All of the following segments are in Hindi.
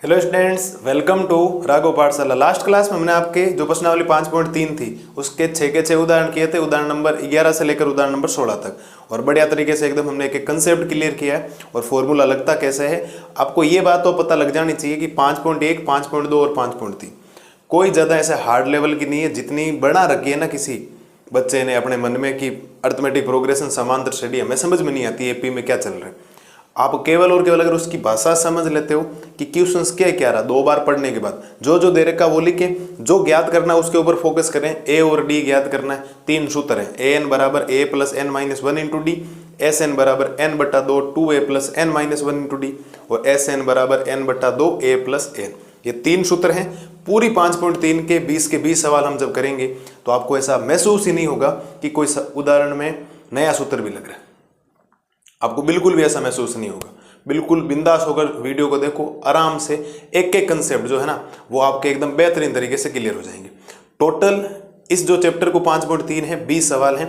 Hello students, welcome to Raghav Pathshala. Last class में हमने आपके जो प्रश्नावली 5.3 थी उसके 6 के 6 उदाहरण किए थे, उदाहरण नंबर 11 से लेकर उदाहरण नंबर 16 तक, और बढ़िया तरीके से एकदम हमने एक कंसेप्ट क्लियर किया है और फॉर्मूला लगता कैसे है। आपको ये बात तो पता लग जानी चाहिए कि 5.1, 5.2 और 5.3 कोई ज़्यादा ऐसे हार्ड लेवल की नहीं है। जितनी बना रखी है ना किसी बच्चे ने अपने मन में कि अर्थमेटिक प्रोग्रेशन समांतर श्रेणी हमें समझ में नहीं आती एपी में क्या चल रहा है, आप केवल और केवल अगर उसकी भाषा समझ लेते हो कि क्वेश्चंस क्या रहा, 2 बार पढ़ने के बाद जो जो दे रखा वो लिखे, जो ज्ञात करना है उसके ऊपर फोकस करें। ए और डी ज्ञात करना है, 3 सूत्र हैं। ए एन बराबर a plus n minus 1 into d, S n बराबर एन बटा 2 2 a plus n minus 1 into d, और एस एन बराबर एन बटा 2 ए प्लस एन। ये 3 सूत्र हैं। पूरी 5.3 के 20 सवाल हम जब करेंगे तो आपको ऐसा महसूस ही नहीं होगा कि कोई उदाहरण में नया सूत्र भी लग रहा है। आपको बिल्कुल भी ऐसा महसूस नहीं होगा। बिल्कुल बिंदास होकर वीडियो को देखो, आराम से एक एक कंसेप्ट जो है ना वो आपके एकदम बेहतरीन तरीके से क्लियर हो जाएंगे। टोटल इस जो चैप्टर को 5.3 है 20 सवाल हैं,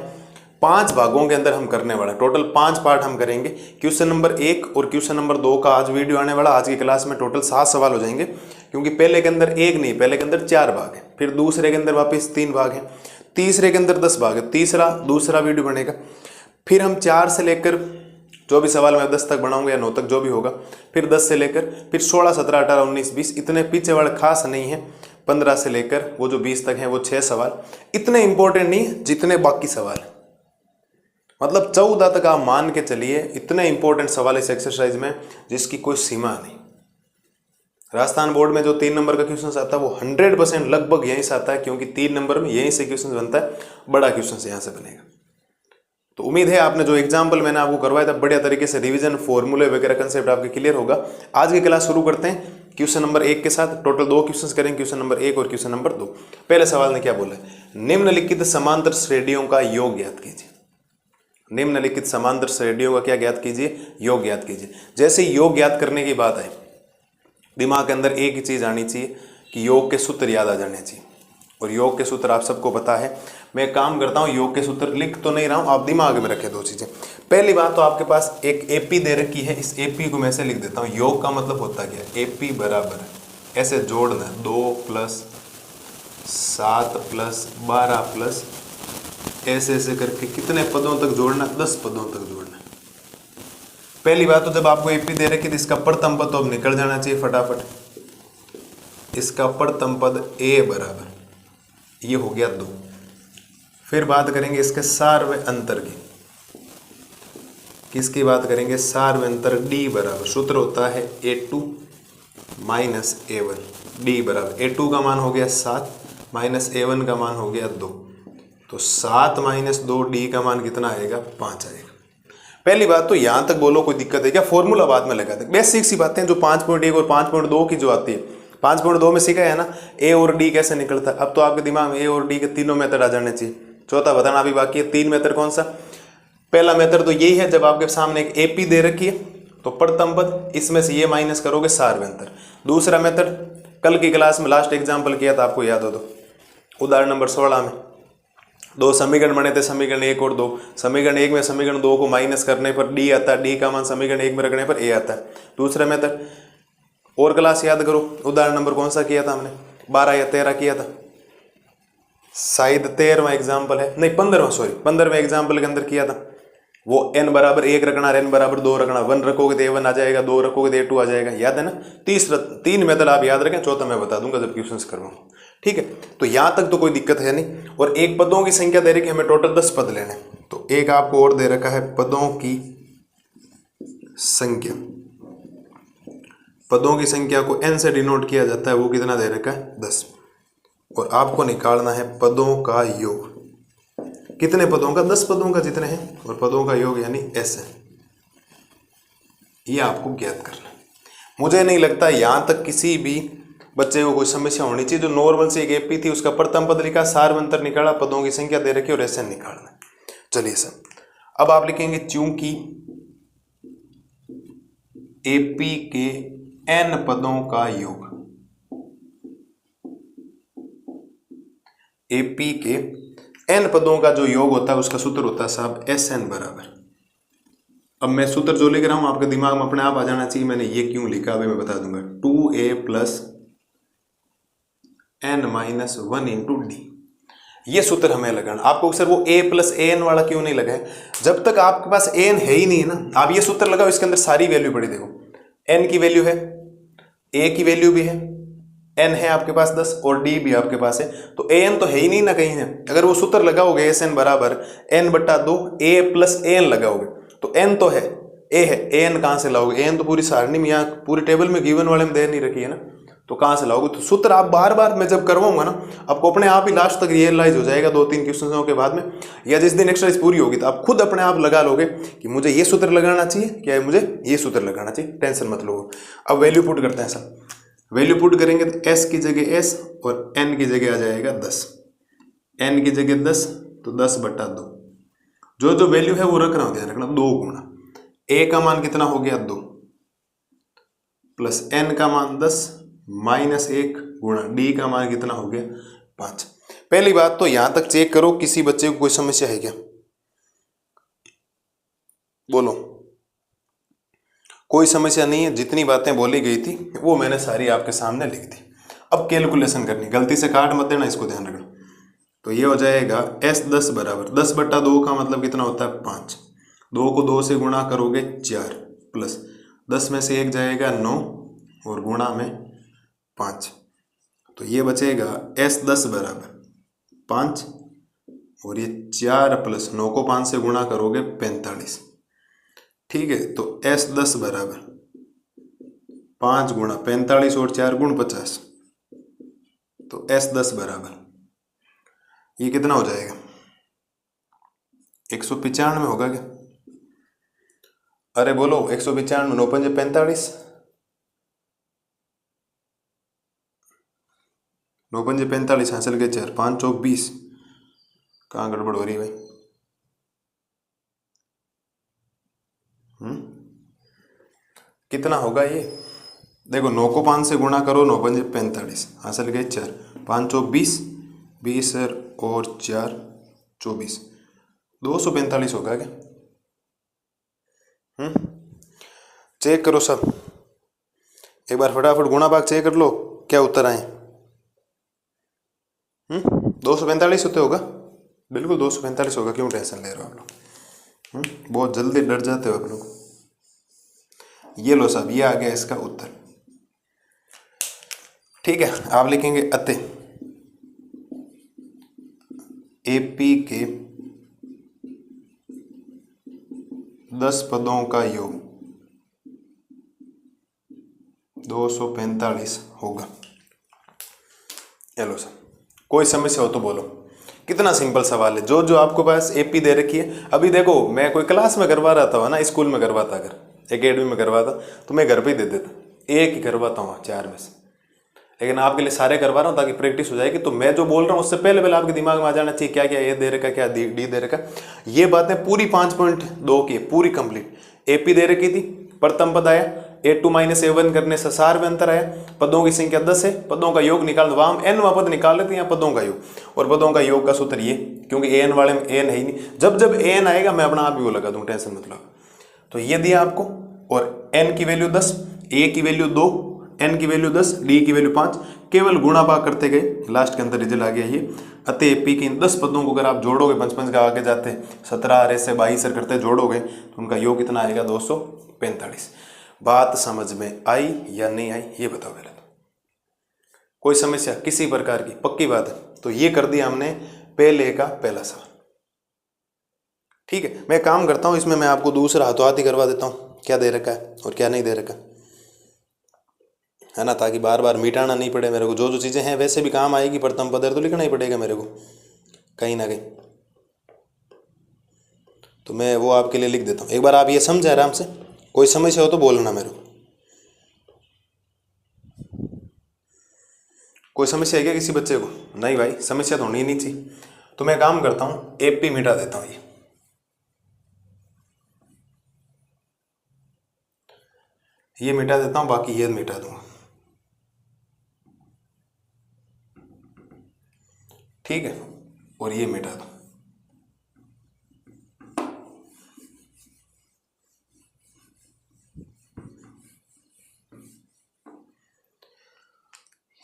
5 भागों के अंदर हम करने वाला। टोटल 5 पार्ट हम करेंगे। क्वेश्चन नंबर 1 और क्वेश्चन नंबर 2 का आज वीडियो आने वाला। आज की क्लास में टोटल 7 सवाल हो जाएंगे, क्योंकि पहले के अंदर 1 नहीं, पहले के अंदर 4 भाग है, फिर दूसरे के अंदर वापस 3 भाग हैं, तीसरे के अंदर 10 भाग है, दूसरा वीडियो बनेगा। फिर हम 4 से लेकर जो भी सवाल मैं 10 तक बनाऊंगा या 9 तक जो भी होगा, फिर 10 से लेकर फिर 16, 17, 18, 19, 20 इतने पीछे वाले खास नहीं है। 15 से लेकर वो जो 20 तक हैं वो 6 सवाल इतने इंपॉर्टेंट नहीं है जितने बाकी सवाल। मतलब 14 तक आप मान के चलिए, इतने इंपॉर्टेंट सवाल इस एक्सरसाइज में जिसकी कोई सीमा नहीं। राजस्थान बोर्ड में जो 3 नंबर का क्वेश्चन आता है वो 100% लगभग यहीं से आता है, क्योंकि 3 नंबर में यहीं से क्वेश्चन बनता है, बड़ा क्वेश्चन यहाँ से बनेगा। तो उम्मीद है आपने जो एग्जाम्पल मैंने आपको करवाया था बढ़िया तरीके से रिवीजन, फॉर्मूले वगैरह कंसेप्ट आपके क्लियर होगा। आज की क्लास शुरू करते हैं क्वेश्चन नंबर 1 के साथ। टोटल 2 क्वेश्चंस करेंगे, क्वेश्चन नंबर 1 और क्वेश्चन नंबर 2। पहले सवाल ने क्या बोला है, निम्नलिखित समांतर श्रेणियों का योग ज्ञात कीजिए। निम्नलिखित समांतर श्रेणियों का क्या ज्ञात कीजिए, योग ज्ञात कीजिए। जैसे योग ज्ञात करने की बात है, दिमाग के अंदर एक ही चीज आनी चाहिए कि योग के सूत्र याद आ जाने चाहिए। और योग के सूत्र आप सबको पता है। मैं काम करता हूं, योग के सूत्र लिख तो नहीं रहा हूं, आप दिमाग में रखें 2 चीजें। पहली बात तो आपके पास एक एपी दे रखी है, इस एपी को मैं ऐसे लिख देता हूं। योग का मतलब होता क्या है, एपी बराबर ऐसे जोड़ना 2 + 7 + 12 + ऐसे ऐसे करके कितने पदों तक जोड़ना, 10 पदों तक जोड़ना। पहली बात तो जब आपको एपी दे रखी तो इसका प्रथम पद तो अब निकल जाना चाहिए फटाफट। इसका प्रथम पद ए बराबर ये हो गया 2। फिर बात करेंगे इसके सार्व अंतर की। किसकी बात करेंगे, सार्व अंतर डी बराबर सूत्र होता है A2 माइनस A1। डी बराबर A2 का मान हो गया 7 माइनस A1 का मान हो गया 2, तो 7 माइनस 2 डी का मान कितना आएगा, 5 आएगा। पहली बात तो यहां तक बोलो कोई दिक्कत है क्या, फॉर्मूला बाद में लगा दे। बेसिक सी बातें जो 5.1 और 5.2 की जो आती है, 5.2 में सीखा है ना ए और डी कैसे निकलता है। अब तो आपके दिमाग में ए और डी के तीनों मेथड आ जाने चाहिए। चौथा बताना अभी बाकी है। 3 मेथड कौन सा, पहला मेथड तो यही है, जब आपके सामने एक एपी दे रखी है तो प्रथम पद इसमें से ये माइनस करोगे, सार्व अंतर। दूसरा मेथड कल की क्लास में लास्ट एग्जाम्पल किया था, आपको याद हो तो, उदाहरण नंबर 16 में 2 समीकरण बने थे, समीकरण 1 और 2। समीकरण 1 में समीकरण 2 को माइनस करने पर डी आता है, डी का मान समीकरण 1 में रखने पर ए आता है। दूसरा मेथड और क्लास याद करो, उदाहरण नंबर कौन सा किया था हमने, 12 या 13 किया था, शायद 13वां एग्जाम्पल है, नहीं 15वां, सॉरी 15वें एग्जाम्पल के अंदर किया था। वो n बराबर 1 रखना, n बराबर 2 रखना, 1 रखोगे तो A1 आ जाएगा, 2 रखोगे तो A2 आ जाएगा, याद है ना। 3 मेथड आप याद रखें, चौथा मैं बता दूंगा जब क्वेश्चंस करवाऊं, ठीक है। तो यहां तक तो कोई दिक्कत है नहीं। और एक पदों की संख्या दे रखी है, हमें टोटल 10 पद लेने, तो एक आपको और दे रखा है पदों की संख्या। पदों की संख्या को n से डिनोट किया जाता है, वो कितना दे रखा है, 10। और आपको निकालना है पदों का योग। कितने पदों का, 10 पदों का जितने हैं, और पदों का योग यानी s है, ये आपको ज्ञात करना है। मुझे नहीं लगता यहां तक किसी भी बच्चे को कोई समस्या होनी चाहिए। जो नॉर्मल से एक एपी थी उसका प्रथम पद लिखा, सार्व अंतर निकाला, पदों की संख्या दे रखी और SN निकालना है। चलिए सर, अब आप लिखेंगे चूंकि एपी के n पदों का योग, एपी के n पदों का जो योग होता है उसका सूत्र होता है साहब SN बराबर। अब मैं सूत्र जो लिख रहा हूं आपके दिमाग में अपने आप आ जाना चाहिए मैंने ये क्यों लिखा, अभी मैं बता दूंगा। 2a plus n minus 1 into D, ये सूत्र हमें लगाना। आपको सर वो a प्लस ए एन वाला क्यों नहीं लगा है? जब तक आपके पास एन है ही नहीं है ना, आप ये सूत्र लगाओ, इसके अंदर सारी वैल्यू पड़ी, देखो n की वैल्यू है, a की वैल्यू भी है, n है आपके पास 10 और d भी आपके पास है, तो an तो है ही नहीं ना कहीं है। अगर वो सूत्र लगाओगे SN बराबर n बट्टा 2 a प्लस an लगाओगे तो n तो है, a है, an कहां से लाओगे? an तो पूरी सारणी में, यहाँ पूरी टेबल में गिवन वाले में दे नहीं रखी है ना, तो कहां से लाओगे? तो सूत्र आप बार बार मैं जब करवाऊंगा ना, आपको अपने आप ही लास्ट तक रियलाइज हो जाएगा 2-3 क्वेश्चनों के बाद में, या जिस दिन एक्सरसाइज पूरी होगी तो आप खुद अपने आप लगा लोगे कि मुझे ये सूत्र लगाना चाहिए, क्या मुझे ये सूत्र लगाना चाहिए, टेंशन मत लो। अब वैल्यू पुट करते हैं सब, वैल्यू पुट करेंगे तो s की जगह s और n की जगह आ जाएगा 10, n की जगह 10 तो 10 बट्टा 2, जो जो वैल्यू है वो रखना, ध्यान रखना, 2 गुणा a का मान कितना हो गया 2 प्लस n का मान 10 माइनस 1 गुणा d का मान कितना हो गया 5। पहली बात तो यहां तक चेक करो, किसी बच्चे को कोई समस्या है क्या? बोलो, कोई समस्या नहीं है। जितनी बातें बोली गई थी वो मैंने सारी आपके सामने लिख दी। अब कैलकुलेशन करनी, गलती से काट मत देना, इसको ध्यान रखना। तो ये हो जाएगा S10 बराबर 10 बट्टा 2 का मतलब कितना होता है 5, 2 को 2 से गुणा करोगे 4 प्लस 10 में से 1 जाएगा 9 और गुणा में 5, तो ये बचेगा S10 बराबर 5 और ये 4 प्लस 9 को 5 से गुणा करोगे 45। ठीक है, तो S10 बराबर 5 गुणा 45 और 4 गुण 50, तो S10 बराबर ये कितना हो जाएगा 195 होगा क्या? अरे बोलो 195, 9 पंजे 45, 9 पंजे 45 हासिल के 4, 5 चौक 20, कहाँ गड़बड़ हो रही है भाई? कितना होगा ये? देखो 9 को 5 से गुणा करो, 9 पंजे 45 हासिल के 4, 5 चौक 20, 20 और 4 24, 245 होगा क्या? चेक करो सब, एक बार फटाफट गुणा भाग चेक कर लो क्या उत्तर आए। 245 होते होगा, बिल्कुल 245 होगा, क्यों टेंशन ले रहे हो आप लोग? बहुत जल्दी डर जाते हो आप लोग। ये लो साहब, ये आ गया इसका उत्तर। ठीक है, आप लिखेंगे अतः एपी के 10 पदों का योग 245 होगा। चलो सर, कोई समस्या हो तो बोलो। कितना सिंपल सवाल है, जो जो आपको पास एपी दे रखी है। अभी देखो मैं कोई क्लास में करवा रहा था ना, स्कूल में करवाता, अगर एकेडमी में करवाता तो मैं घर पे ही दे देता, एक ही करवाता हूँ 4 में से, लेकिन आपके लिए सारे करवा रहा हूँ ताकि प्रैक्टिस हो जाएगी। तो मैं जो बोल रहा हूँ उससे पहले पहले आपके दिमाग में आ जाना चाहिए क्या क्या ए दे रखा, क्या डी दे रखा। ये बातें पूरी 5.2 की पूरी कंप्लीट। एपी दे रखी थी, प्रथम पद आया, A2 माइनस A1 करने से सार में अंतर आया, पदों की संख्या 10 है, पदों का योग निकाल दो, हम n पद निकाल लेते हैं यहाँ पदों का योग, और पदों का योग का सूत्र ये, क्योंकि an वाले में n है ही नहीं, जब जब an आएगा मैं अपना आप ही वो लगा दूँ, टेंशन मत लो। तो ये दिया आपको, और n की वैल्यू 10, a की वैल्यू 2, n की वैल्यू 10, d की वैल्यू 5, केवल गुणा भाग करते गए, लास्ट के अंदर रिजल्ट आ गया ये। अतः p के इन 10 पदों को अगर आप जोड़ोगे, 5 का आगे जाते 17 से 22 करते जोड़ोगे तो उनका योग कितना आएगा 245। बात समझ में आई या नहीं आई ये बताओ पहले तो। कोई समस्या किसी प्रकार की? पक्की बात है। तो ये कर दिया हमने पहले का पहला सवाल। ठीक है, मैं काम करता हूं इसमें, मैं आपको दूसरा हाथों हाथ ही करवा देता हूं क्या दे रखा है और क्या नहीं दे रखा है ना, ताकि बार बार मिटाना नहीं पड़े मेरे को। जो जो चीजें हैं वैसे भी काम आएगी, प्रथम पद तो लिखना ही पड़ेगा मेरे को कहीं ना कहीं, तो मैं वो आपके लिए लिख देता हूँ। एक बार आप ये समझे आराम से, कोई समस्या हो तो बोलना मेरे को। कोई समस्या है क्या किसी बच्चे को? नहीं भाई, समस्या तो होनी ही नहीं चाहिए। तो मैं काम करता हूँ, एपी मिटा देता हूँ, ये मिटा देता हूँ, बाकी ये मिटा दूंगा। ठीक है, और ये मिटा दो।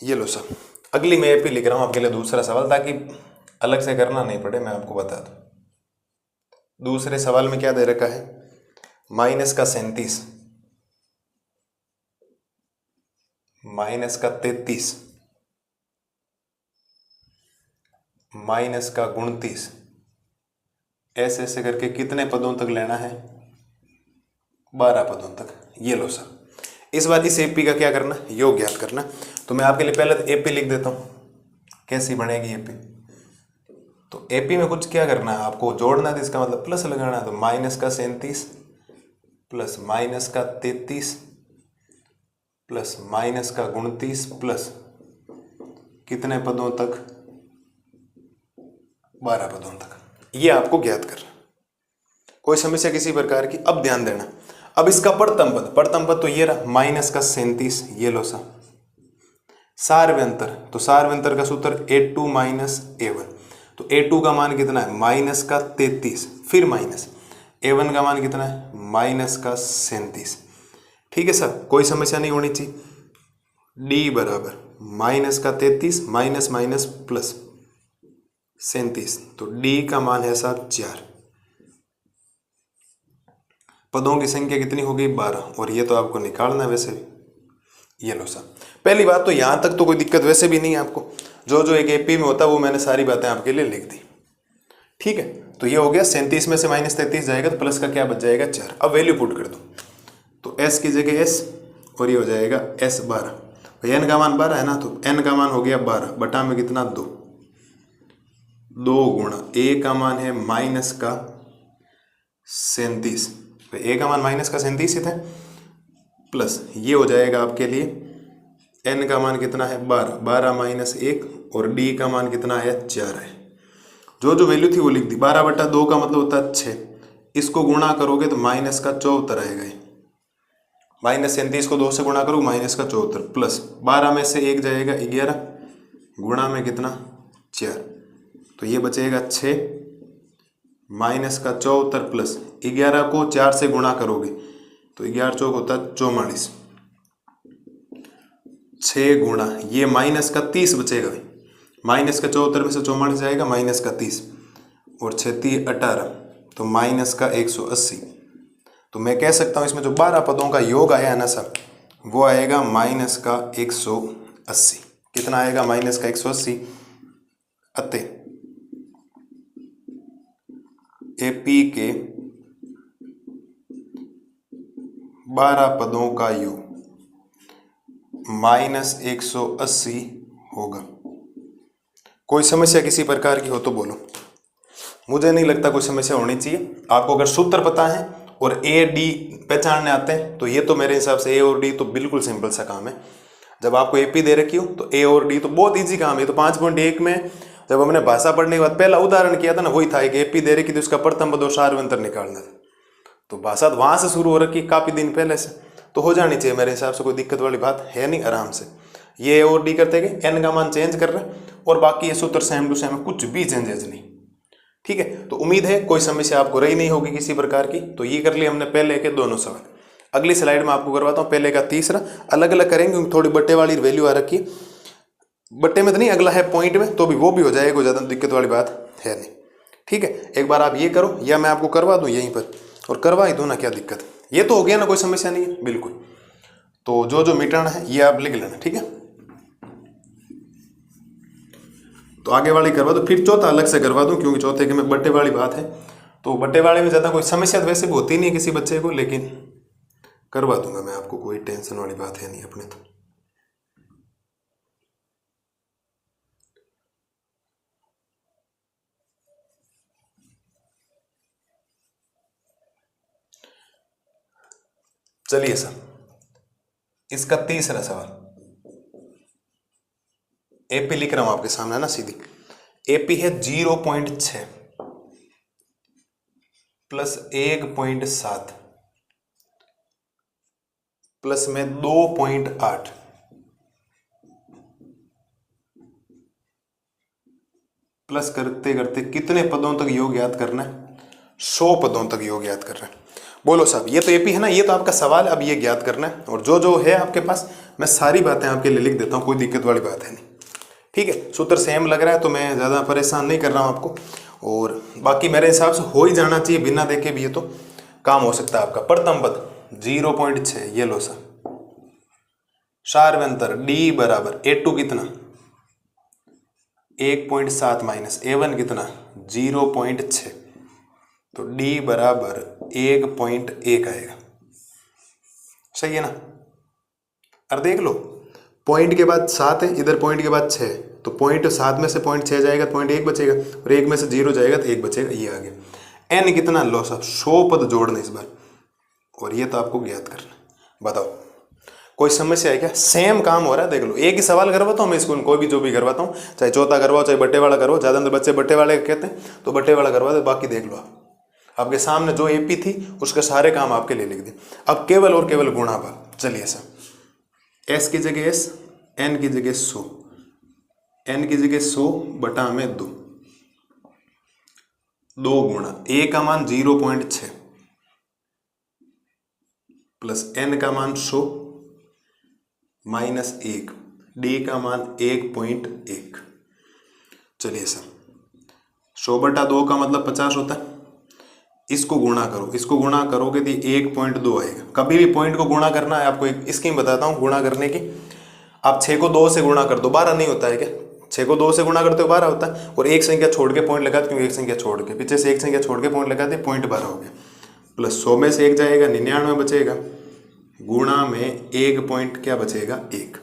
ये लो सर, अगली मैं एपी लिख रहा हूँ आपके लिए दूसरा सवाल, ताकि अलग से करना नहीं पड़े, मैं आपको बता दूँ। दूसरे सवाल में क्या दे रखा है, माइनस का 37, माइनस का 33, माइनस का 29, ऐसे ऐसे करके कितने पदों तक लेना है, 12 पदों तक। ये लो सर, इस बार इस एपी का क्या करना, योग ज्ञात करना। तो मैं आपके लिए पहले तो एपी लिख देता हूँ, कैसी बनेगी एपी। तो एपी में कुछ क्या करना है, आपको जोड़ना है, तो इसका मतलब प्लस लगाना है। तो माइनस का 37 प्लस माइनस का 33 प्लस माइनस का 29 प्लस कितने पदों तक, 12 पदों तक। ये आपको ज्ञात करना। कोई समस्या किसी प्रकार की, अब ध्यान देना। अब इसका प्रथम पद तो ये रहा माइनस का 37, ये लो सा। सार्वयंतर, तो सार्वयंतर का सूत्र A2 माइनस A1। तो A2 का मान कितना है, माइनस का 33, फिर माइनस A1 का मान कितना है, माइनस का 37। ठीक है सर, कोई समस्या नहीं होनी चाहिए। D बराबर माइनस का 33 माइनस माइनस प्लस 37, तो D का मान है साहब 4। पदों की संख्या कितनी होगी, 12, और ये तो आपको निकालना है वैसे भी। ये लो सर, पहली बात तो यहाँ तक तो कोई दिक्कत वैसे भी नहीं है आपको, जो जो एक एपी में होता है वो मैंने सारी बातें आपके लिए लिख दी। ठीक है, तो ये हो गया। 37 में से माइनस 33 जाएगा तो प्लस का क्या बच जाएगा, 4। अब वैल्यू पुट कर दो, तो s की जगह s, और ये हो जाएगा s 12। n का मान 12 है ना, तो n का मान हो गया 12 बटा में कितना, 2 गुणा a का मान है माइनस का 37, तो a का मान माइनस का 37 ही था, प्लस ये हो जाएगा आपके लिए n का मान कितना है, 12 माइनस 1, और d का मान कितना है, 4 है। जो जो वैल्यू थी वो लिख दी। 12 बटा 2 का मतलब होता है 6, इसको गुणा करोगे तो माइनस का 74 आएगा। माइनस 37 को 2 से गुणा करो, माइनस का 74, प्लस 12 में से 1 जाएगा 11, गुणा में कितना, 4, तो ये बचेगा 6 माइनस का 74 प्लस 11 को 4 से गुणा करोगे तो 11 चौक होता है 44, 6 गुणा ये माइनस का 30 बचेगा भाई, माइनस का 74 में से 44 जाएगा, माइनस का 30, और 6 18, तो माइनस का 180। तो मैं कह सकता हूँ इसमें जो 12 पदों का योग आया है ना सर, वो आएगा माइनस का 180। कितना आएगा, माइनस का 180। अतः एपी के 12 पदों का योग माइनस 180 होगा। कोई समस्या किसी प्रकार की हो तो बोलो, मुझे नहीं लगता कोई समस्या होनी चाहिए। आपको अगर सूत्र पता है और ए डी पहचानने आते हैं तो ये तो मेरे हिसाब से ए और डी तो बिल्कुल सिंपल सा काम है। जब आपको एपी दे रखी हो तो ए और डी तो बहुत इजी काम है। तो 5.1 में जब हमने भाषा पढ़ने के बाद पहला उदाहरण किया था ना, वही था एक एपी दे रखी थी, उसका प्रथम पद और सार्वंतर निकालना था। तो भाषा तो वहां से शुरू हो रखी काफी दिन पहले से, तो हो जानी चाहिए मेरे हिसाब से, कोई दिक्कत वाली बात है नहीं, आराम से। ये और डी करते गए, एन का मान चेंज कर रहे हैं और बाकी ये सूत्र सेम टू सेम है, कुछ भी चेंजेस नहीं। ठीक है, तो उम्मीद है कोई समस्या आपको रही नहीं होगी किसी प्रकार की। तो ये कर लिए हमने पहले के दोनों सवाल। अगली स्लाइड में आपको करवाता हूँ पहले का तीसरा, अलग अलग करेंगे क्योंकि थोड़ी बट्टे वाली वैल्यू आ रखी है। बट्टे में तो नहीं, अगला है पॉइंट में, तो भी वो भी हो जाएगा, कोई ज़्यादा दिक्कत वाली बात है नहीं। ठीक है, एक बार आप ये करो या मैं आपको करवा दूँ यहीं पर, और करवा ही दो ना, क्या दिक्कत। ये तो हो गया ना, कोई समस्या नहीं है बिल्कुल। तो जो जो मिटाना है ये आप लिख लेना, ठीक है। तो आगे वाली करवा दो, फिर चौथा अलग से करवा दूं क्योंकि चौथे के में बट्टे वाली बात है। तो बट्टे वाले में ज़्यादा कोई समस्या तो वैसे भी होती नहीं किसी बच्चे को, लेकिन करवा दूंगा मैं आपको, कोई टेंशन वाली बात है नहीं अपने। तो चलिए सर, इसका तीसरा सवाल एपी लिख रहा हूं आपके सामने ना सीधी। एपी है 0.6 प्लस 1.7 प्लस में 2.8 प्लस करते करते कितने पदों तक योग याद करना है, 100 पदों तक योग याद करना है। बोलो साहब, ये तो एपी है ना, ये तो आपका सवाल है, अब ये ज्ञात करना है। और जो जो है आपके पास मैं सारी बातें आपके लिए लिख देता हूँ, कोई दिक्कत वाली बात है नहीं। ठीक है, सूत्र सेम लग रहा है तो मैं ज़्यादा परेशान नहीं कर रहा हूँ आपको। और बाकी मेरे हिसाब से हो ही जाना चाहिए, बिना देखे भी ये तो काम हो सकता है आपका। प्रथम पद 0.6, ये लो सर। सार्वंतर डी बराबर A2 कितना 1.7 माइनस A1 कितना 0.6, तो D बराबर 1.1 आएगा। सही है ना। और देख लो, पॉइंट के बाद 7 है, इधर पॉइंट के बाद 6 है, तो पॉइंट 7 में से पॉइंट 6 जाएगा तो पॉइंट 1 बचेगा, और 1 में से 0 जाएगा तो 1 बचेगा। ये आ गया। n कितना लो साहब 100 पद जोड़ने इस बार, और ये तो आपको ज्ञात करना है। बताओ कोई समस्या है क्या? सेम काम हो रहा है, देख लो। एक ही सवाल करवाता हूँ मैं इसको, कोई भी जो भी करवाता हूँ, चाहे चौथा करवाओ चाहे बट्टे वाला करवाओ, ज़्यादा अंदर बच्चे बट्टे वाले कहते हैं तो बट्टे वाला करवा दे, बाकी देख लो आप। आपके सामने जो एपी थी उसके सारे काम आपके लिए लिख दिए। अब केवल और केवल गुणा भाग। चलिए सर, एस की जगह एस, एन की जगह 100, एन की जगह 100 बटा में 2 गुणा ए का मान 0.6 प्लस एन का मान 100 माइनस 1, डी का मान 1.1। चलिए सर, 100 बटा 2 का मतलब 50 होता है। इसको गुणा करो, इसको गुणा करोगे तो 1.2 आएगा। कभी भी पॉइंट को गुणा करना है, आपको एक स्कीम बताता हूँ गुणा करने की। आप 6 को 2 से गुणा कर दो, 12 नहीं होता है क्या? 6 को 2 से गुणा करते हो 12 होता है, और एक संख्या छोड़ के पॉइंट लगा, क्यों एक संख्या छोड़ के, पीछे से एक संख्या छोड़ के पॉइंट लगा दे, पॉइंट 12 हो गया। प्लस 100 में से 1 जाएगा, 99 बचेगा, गुणा में 1 पॉइंट क्या बचेगा 1,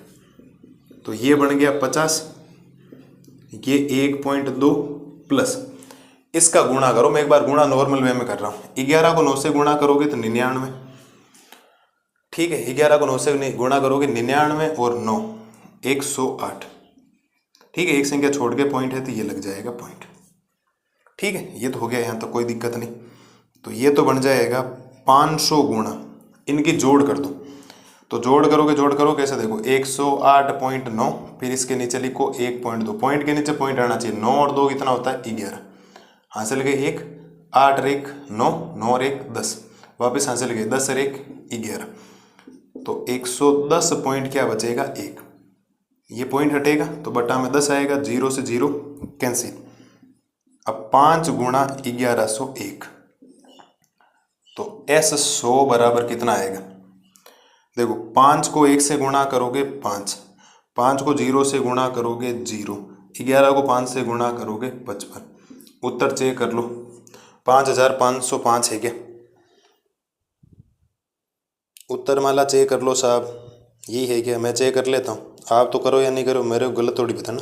तो ये बन गया 50, ये 1.2 प्लस इसका गुणा करो। मैं एक बार गुणा नॉर्मल वे में कर रहा हूँ। 11 को 9 से गुणा करोगे तो 99, ठीक है। 11 को 9 से गुणा करोगे 99 और 9 108, ठीक है। एक संख्या छोड़ के पॉइंट है तो ये लग जाएगा पॉइंट, ठीक है। ये तो हो गया, यहाँ तक कोई दिक्कत नहीं। तो ये तो बन जाएगा 500 गुणा, इनकी जोड़ कर दो, तो जोड़ करो कैसे, देखो 108.9, फिर इसके नीचे लिखो 1.2, पॉइंट के नीचे पॉइंट आना चाहिए। 9 और 2 कितना होता है 11, हासिल गए 1, 8 और 1 9, 9 और 1 10, वापस हासिल गए 10 और 1 11, तो 110 पॉइंट क्या बचेगा 1, ये पॉइंट हटेगा तो बटा में 10 आएगा, 0 से 0 कैंसिल। अब 5 गुणा 1101, तो S100 बराबर कितना आएगा, देखो 5 को 1 से गुणा करोगे 5, 5 को 0 से गुणा करोगे 0, 11 को 5 से गुणा करोगे 55। उत्तर चेक कर लो, 5505 है क्या? उत्तर माला चेक कर लो साहब, यही है क्या? मैं चेक कर लेता हूँ, आप तो करो या नहीं करो, मेरे को गलत थोड़ी बताना।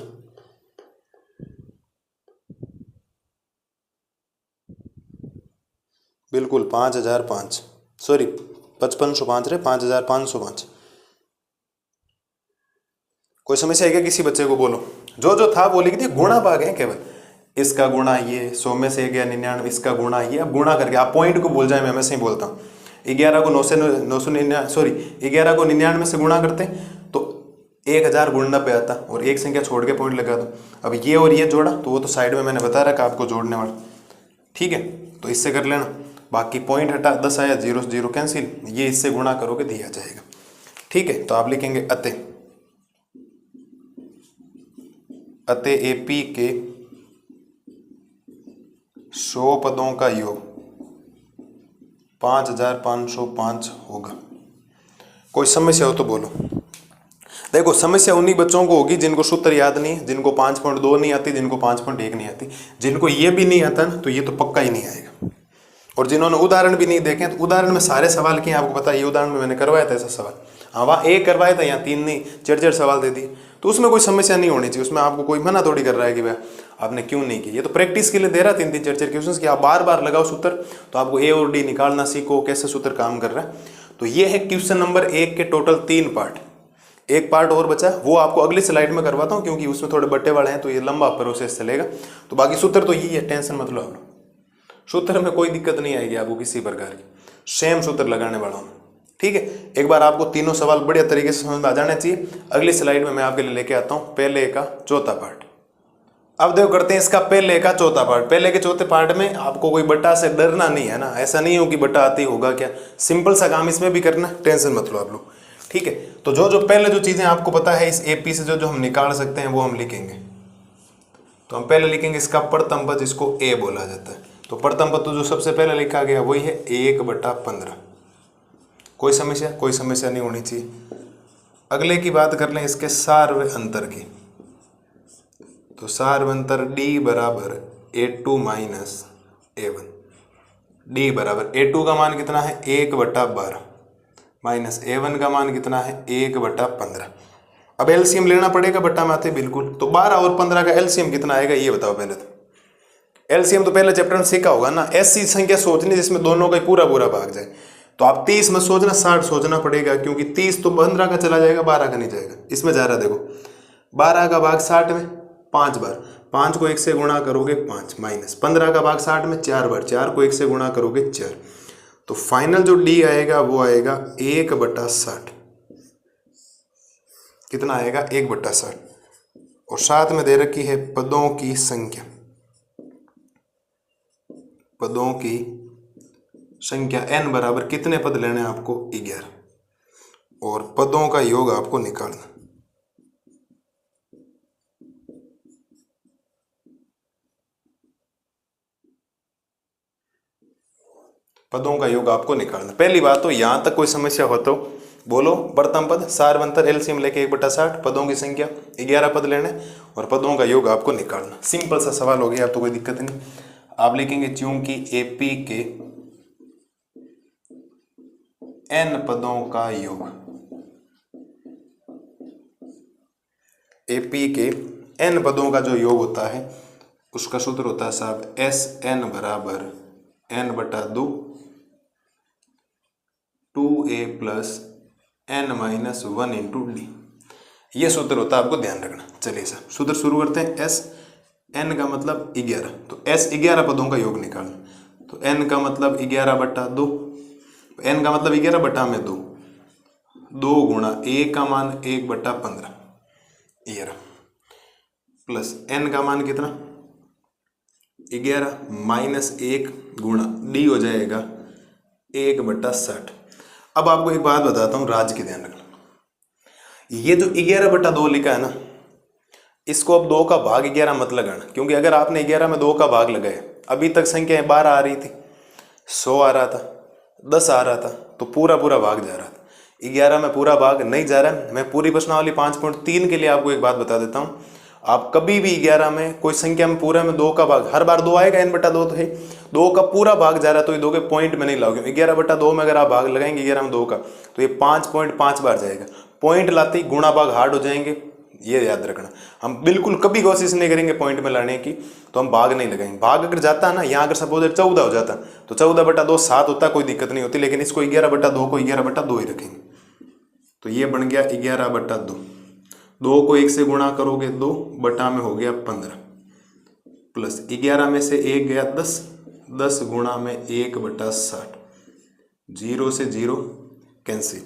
बिल्कुल 5005, सॉरी 5505 रे, 5505। कोई समस्या है क्या किसी बच्चे को? बोलो। जो जो था वो लिख दिया, गुणा भाग है केवल। इसका गुणा ये, 100 में से 1 गया 99, इसका गुणा ये। अब गुणा करके आप पॉइंट को भूल जाए, मैं हमेशा ही बोलता हूँ। 11 को 11 को 99 से गुणा करते तो 1000 गुण 90 आता, और एक संख्या छोड़ के पॉइंट लगा दो। अब ये और ये जोड़ा तो वो तो साइड में मैंने बता रखा आपको जोड़ने वाला, ठीक है। तो इससे कर लेना, बाकी पॉइंट हटा 10 आया, 0 से 0 कैंसिल, ये इससे गुणा करोगे दिया जाएगा, ठीक है। तो आप लिखेंगे अतः एपी के 100 पदों का योग 5505 होगा। कोई समस्या हो तो बोलो। देखो समस्या उन्हीं बच्चों को होगी जिनको सूत्र याद नहीं है, जिनको 5.2 नहीं आती, जिनको 5.1 नहीं आती। जिनको ये भी नहीं आता ना, तो ये तो पक्का ही नहीं आएगा। और जिन्होंने उदाहरण भी नहीं देखे, तो उदाहरण में सारे सवाल किए, आपको पता है। ये उदाहरण में मैंने करवाया था ऐसा सवाल, हाँ वहाँ 1 करवाया था, यहाँ 3 नहीं, 4 सवाल दे दिए। तो उसमें कोई समस्या नहीं होनी चाहिए, उसमें आपको कोई मना थोड़ी कर रहा है कि भाई आपने क्यों नहीं की। ये तो प्रैक्टिस के लिए दे रहा है 3-3 4 क्वेश्चंस कि आप बार बार लगाओ सूत्र, तो आपको ए और डी निकालना सीखो, कैसे सूत्र काम कर रहा है। तो ये है क्वेश्चन नंबर 1 के टोटल 3 पार्ट। एक पार्ट और बचा, वो आपको अगली स्लाइड में करवाता हूँ, क्योंकि उसमें थोड़े बट्टे वाले हैं, तो ये लंबा प्रोसेस चलेगा। तो बाकी सूत्र तो यही है, टेंशन मत लो आप लोग। सूत्र में कोई दिक्कत नहीं आएगी आपको किसी प्रकार की, सेम सूत्र लगाने वाला हूँ, ठीक है। एक बार आपको तीनों सवाल बढ़िया तरीके से समझ में आ जाने चाहिए। अगली स्लाइड में मैं आपके लिए लेके आता हूँ पहले का चौथा पार्ट। अब देखो करते हैं इसका पहले का चौथा पार्ट। पहले के चौथे पार्ट में आपको कोई बटा से डरना नहीं है ना, ऐसा नहीं हो कि बटा आती होगा क्या, सिंपल सा काम इसमें भी करना, टेंशन मत लो आप लोग, ठीक है। तो जो जो पहले जो चीजें आपको पता है इस एपी से जो जो हम निकाल सकते हैं वो हम लिखेंगे। तो हम पहले लिखेंगे इसका प्रथम पद, जिसको ए बोला जाता है। तो प्रथम पद तो जो सबसे पहले लिखा गया वही है 1/15। कोई समस्या, कोई समस्या नहीं होनी चाहिए। अगले की बात कर लें इसके सार्व अंतर की। तो सार्व अंतर d बराबर a2 माइनस a1। d बराबर a2 का मान कितना है 1/12 माइनस a1 का मान कितना है 1/15। अब एलसीएम लेना पड़ेगा बट्टा में आते बिल्कुल। तो 12 और 15 का एलसीएम कितना आएगा ये बताओ पहले। तो एलसीएम तो पहले चैप्टर में सीखा होगा ना, ऐसी संख्या सोचनी जिसमें दोनों का पूरा पूरा भाग जाए। तो आप 30 मत सोचना, 60 सोचना पड़ेगा, क्योंकि 30 तो 15 का चला जाएगा, 12 का नहीं जाएगा। इसमें जा रहा देखो 12 का भाग 60 में 5 बार, 5 को 1 से गुणा करोगे 5, माइनस 15 का भाग 60 में 4 बार, 4 को 1 से गुणा करोगे 4। तो फाइनल जो डी आएगा वो आएगा 1/60। कितना आएगा 1/60। और साथ में दे रखी है पदों की संख्या। पदों की संख्या n बराबर कितने पद लेने हैं आपको 11, और पदों का योग आपको निकालना। पदों का योग आपको निकालना। पहली बात तो यहां तक कोई समस्या हो तो बोलो। प्रथम पद सार्वंतर एलसीएम लेके 1/60, पदों की संख्या 11 पद लेने और पदों का योग आपको निकालना। सिंपल सा सवाल हो गया, अब तो कोई दिक्कत नहीं। आप लिखेंगे चूंकि एपी के n पदों का योग, एपी के n पदों का जो योग होता है उसका सूत्र होता है साहब SN बराबर n/2 2a plus n-1 into D. ये सूत्र होता है, आपको ध्यान रखना। चलिए साहब सूत्र शुरू करते हैं। एस n का मतलब 11, तो S 11 पदों का योग निकालना। तो n का मतलब 11/2, n का मतलब 11/2, 2 गुणा a का मान 1/15 11 प्लस n का मान कितना 11 माइनस 1 गुणा d हो जाएगा 1/60। अब आपको एक बात बताता हूँ, राज के ध्यान रखना। ये जो 11/2 लिखा है ना, इसको अब 2 का भाग 11 मत लगाना, क्योंकि अगर आपने 11 में 2 का भाग लगाया, अभी तक संख्याएं 12 आ रही थी, 100 आ रहा था, 10 आ रहा था, तो पूरा पूरा भाग जा रहा था। 11 में पूरा भाग नहीं जा रहा है। मैं पूरी प्रश्नावली 5.3 के लिए आपको एक बात बता देता हूँ। आप कभी भी 11 में कोई संख्या में पूरा में 2 का भाग, हर बार 2 आएगा, n/2 तो है, 2 का पूरा भाग जा रहा है तो ये 2 के पॉइंट में नहीं लाओगे। 11/2 में अगर आप भाग लगाएंगे 11 में 2 का, तो ये 5.5 बार जाएगा। पॉइंट लाते ही गुणा भाग हार्ड हो जाएंगे, ये याद रखना। हम बिल्कुल कभी कोशिश नहीं करेंगे पॉइंट में लाने की, तो हम भाग नहीं लगाएंगे। भाग अगर जाता है ना, यहाँ अगर सपोज 14 हो जाता तो 14/2 7 होता, कोई दिक्कत नहीं होती, लेकिन इसको 11/2 को 11/2 ही रखेंगे। तो ये बन गया 11/2। 2 को 1 से गुणा करोगे 2 बटा में हो गया 15 प्लस 11 में से 1 गया 10, 10 गुणा में 1/60, 0 से 0 कैंसिल,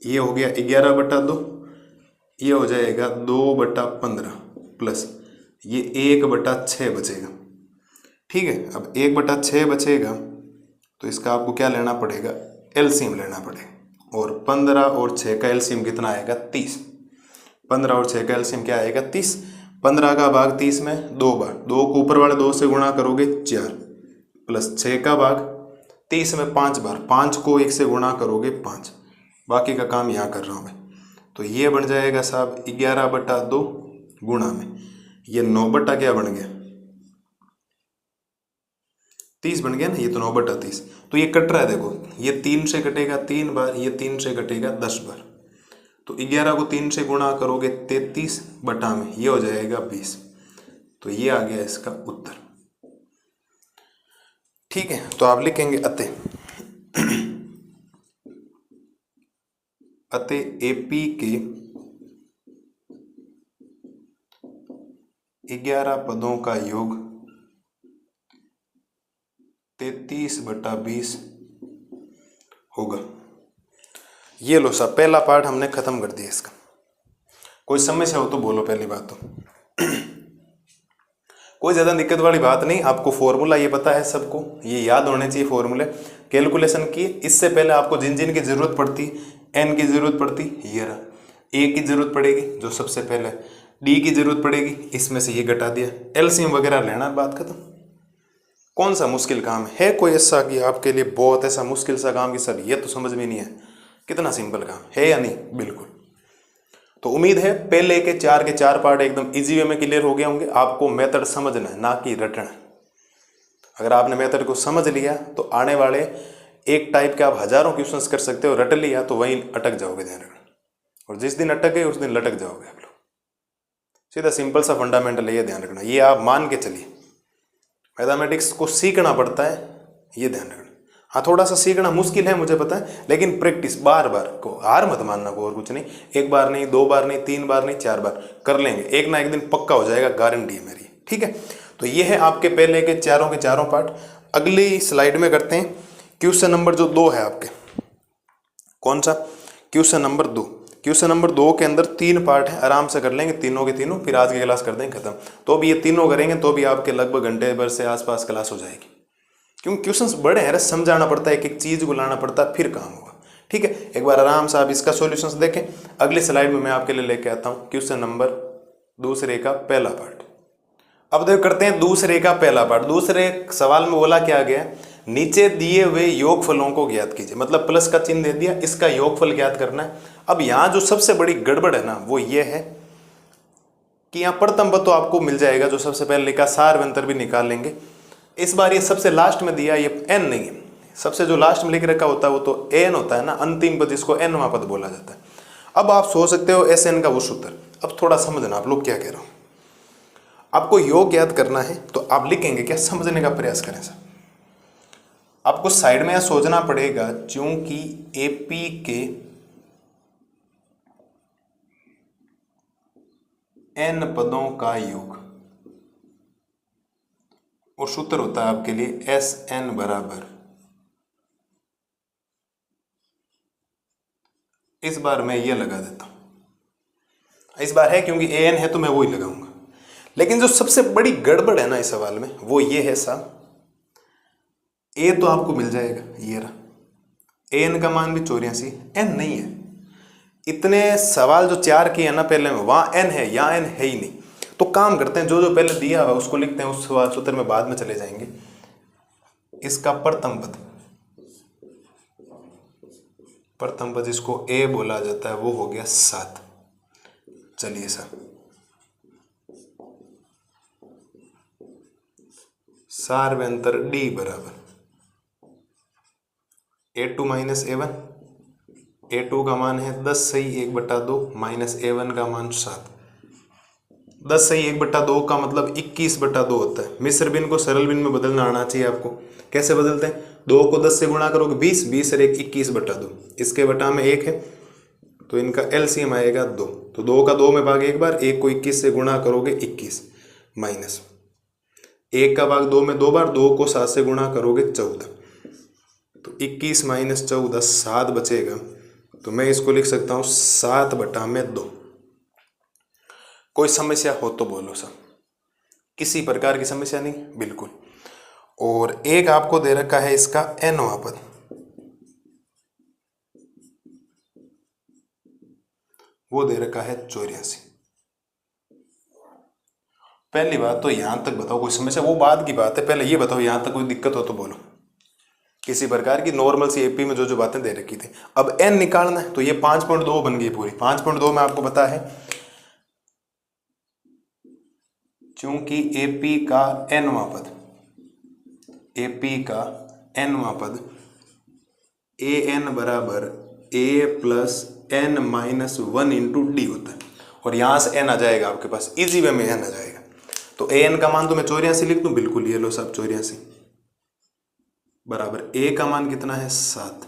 ये हो गया 11/2, ये हो जाएगा 2/15 प्लस ये 1/6 बचेगा। ठीक है, अब 1/6 बचेगा तो इसका आपको क्या लेना पड़ेगा, एलसीएम लेना पड़ेगा। और 15 और 6 का एलसीएम कितना आएगा 30। 15 और 6 का एलसीएम क्या आएगा 30। 15 का भाग 30 में 2 बार, 2 को ऊपर वाले 2 से गुणा करोगे 4 प्लस 6 का भाग 30 में 5 बार, 5 को 1 से गुणा करोगे 5। बाकी का काम यहाँ कर रहा हूँ मैं। तो ये बन जाएगा साहब 11/2 गुणा में ये 9 क्या बन गया 30 बन गया ना, ये तो 9/30। तो ये कट रहा है देखो, ये 3 से कटेगा 3 बार, ये 3 से कटेगा 10 बार। तो 11 को 3 से गुणा करोगे 33 बटा में ये हो जाएगा 20। तो ये आ गया इसका उत्तर। ठीक है, तो आप लिखेंगे अतः एपी के 11 पदों का योग 33/20 होगा। ये लो सब, पहला पार्ट हमने खत्म कर दिया इसका। कोई समस्या हो तो बोलो पहली बात तो। कोई ज़्यादा दिक्कत वाली बात नहीं, आपको फॉर्मूला ये पता है सबको, ये याद होने चाहिए फॉर्मूले कैलकुलेशन की। इससे पहले आपको जिन जिन की जरूरत पड़ती, एन की जरूरत पड़ती ये रहा, ए की जरूरत पड़ेगी जो सबसे पहले, डी की जरूरत पड़ेगी, इसमें से ये घटा दिया, एलसीएम वगैरह लेना, बात खत्म। कौन सा मुश्किल काम है कोई ऐसा कि आपके लिए बहुत ऐसा मुश्किल सा काम कि सर ये तो समझ में नहीं है, कितना सिंपल काम है या नहीं? बिल्कुल। तो उम्मीद है पहले के चार पार्ट एकदम इजी वे में क्लियर हो गए होंगे। आपको मेथड समझना है ना कि रटना। अगर आपने मेथड को समझ लिया तो आने वाले एक टाइप के आप हजारों क्वेश्चंस कर सकते हो, रट लिया तो वहीं अटक जाओगे, ध्यान रखना। और जिस दिन अटक गए उस दिन लटक जाओगे आप लोग। सीधा सिंपल सा फंडामेंटल है, ये ध्यान रखना, ये आप मान के चलिए। मैथमेटिक्स को सीखना पड़ता है, ये ध्यान रखना। हाँ थोड़ा सा सीखना मुश्किल है मुझे पता है, लेकिन प्रैक्टिस बार बार को, हार मत मानना को, और कुछ नहीं। एक बार नहीं, दो बार नहीं, तीन बार नहीं, 4 बार कर लेंगे, एक ना एक दिन पक्का हो जाएगा, गारंटी है मेरी। ठीक है, तो ये है आपके पहले के चारों पार्ट। अगली स्लाइड में करते हैं क्वेश्चन नंबर जो 2 है आपके। कौन सा? Question number 2। क्वेश्चन नंबर 2 के अंदर 3 पार्ट है, आराम से कर लेंगे तीनों के तीनों, फिर आज की क्लास कर देंगे खत्म। तो भी ये तीनों करेंगे तो भी आपके लगभग घंटे भर से आसपास क्लास हो जाएगी, क्योंकि क्वेश्चंस बड़े हैं, समझाना पड़ता है, एक एक चीज को लाना पड़ता है, फिर काम होगा। ठीक है, एक बार आराम से आप इसका सॉल्यूशंस देखें। अगली स्लाइड में मैं आपके लिए लेके आता हूँ क्वेश्चन नंबर दूसरे का पहला पार्ट। अब देखो करते हैं दूसरे का पहला पार्ट। दूसरे सवाल में बोला क्या गया, नीचे दिए हुए योगफलों को ज्ञात कीजिए, मतलब प्लस का चिन्ह दे दिया, इसका योगफल ज्ञात करना है। अब यहाँ जो सबसे बड़ी गड़बड़ है ना वो ये है कि यहाँ प्रथम पद तो आपको मिल जाएगा, जो सबसे पहले लिखा, सार व्यंतर भी निकाल लेंगे। इस बार ये सबसे लास्ट में दिया, ये एन नहीं है, सबसे जो लास्ट में लिख रखा होता है वो तो एन होता है ना, अंतिम पद, इसको एनवां पद बोला जाता है। अब आप सोच सकते हो एस एन का वो सूत्र। अब थोड़ा समझना आप लोग क्या कह रहा हूँ, आपको योग याद करना है तो आप लिखेंगे क्या, समझने का प्रयास करें सर। आपको साइड में सोचना पड़ेगा, चूंकि एपी के एन पदों का योग, और सूत्र होता है आपके लिए एस एन बराबर, इस बार मैं ये लगा देता हूं, इस बार है क्योंकि ए एन है तो मैं वो ही लगाऊंगा। लेकिन जो सबसे बड़ी गड़बड़ है ना इस सवाल में वो ये है साहब, ए तो आपको मिल जाएगा, ये रहा, एन का मान भी 84, एन नहीं है। इतने सवाल जो 4 किए हैं ना पहले में, वहां एन है, यहाँ एन है ही नहीं। तो काम करते हैं, जो जो पहले दिया हुआ उसको लिखते हैं, उस सवाल सूत्र में बाद में चले जाएंगे। इसका प्रथम पद जिसको ए बोला जाता है वो हो गया 7। चलिए सर, सार व्यंतर डी बराबर A2 माइनस A1। A2 का मान है 10 सही 1/2 माइनस A1 का मान 7। 10 सही 1/2 का मतलब 21/2 होता है। मिश्र भिन्न को सरल भिन्न में बदलना आना चाहिए आपको। कैसे बदलते हैं, 2 को 10 से गुणा करोगे 20, 20 और 1 21/2, इसके बटा में 1 है तो इनका एलसीएम आएगा 2। तो 2 का 2 में भाग एक बार, 1 को 21 से गुणा करोगे 21, माइनस 1 का भाग 2 में 2 बार, 2 को 7 से गुणा करोगे 14, तो 21 माइनस 14 7 बचेगा। तो मैं इसको लिख सकता हूँ 7/2। कोई समस्या हो तो बोलो सर, किसी प्रकार की समस्या नहीं, बिल्कुल। और एक आपको दे रखा है इसका एनवां पद, वो दे रखा है 84। पहली बात तो यहां तक बताओ कोई समस्या, वो बाद की बात है, पहले ये बताओ यहां तक कोई दिक्कत हो तो बोलो। किसी प्रकार की नॉर्मल सी एपी में जो जो बातें दे रखी थी। अब एन निकालना है तो ये 5.2 बन गई पूरी। 5.2 में आपको पता है चूंकि एपी का एनवां पद, एपी का एनवां पद ए एन बराबर a plus n minus 1 into d होता है, और यहां से एन आ जाएगा आपके पास, इजी वे में एन आ जाएगा। तो ए एन का मान तो मैं 84 लिख दूं, बिल्कुल ये लो सब 84 बराबर ए का मान कितना है 7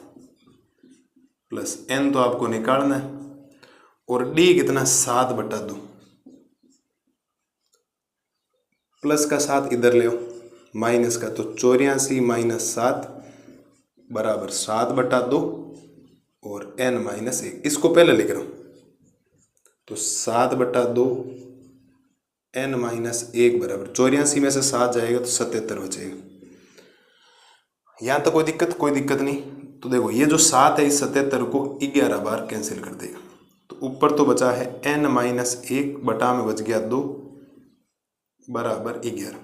प्लस एन तो आपको निकालना है, और डी कितना 7/2, प्लस का 7 इधर ले आओ, माइनस का, तो 84 माइनस 7 बराबर 7/2 और n माइनस 1। इसको पहले लिख रहा हूं, तो 7/2 n माइनस 1 बराबर 84 में से 7 जाएगा तो 77 बचेगा। यहाँ तक कोई दिक्कत नहीं। तो देखो ये जो 7 है इस 77 को 11 बार कैंसिल कर देगा। तो ऊपर तो बचा है n माइनस 1 बटा में बच गया 2 बराबर 11।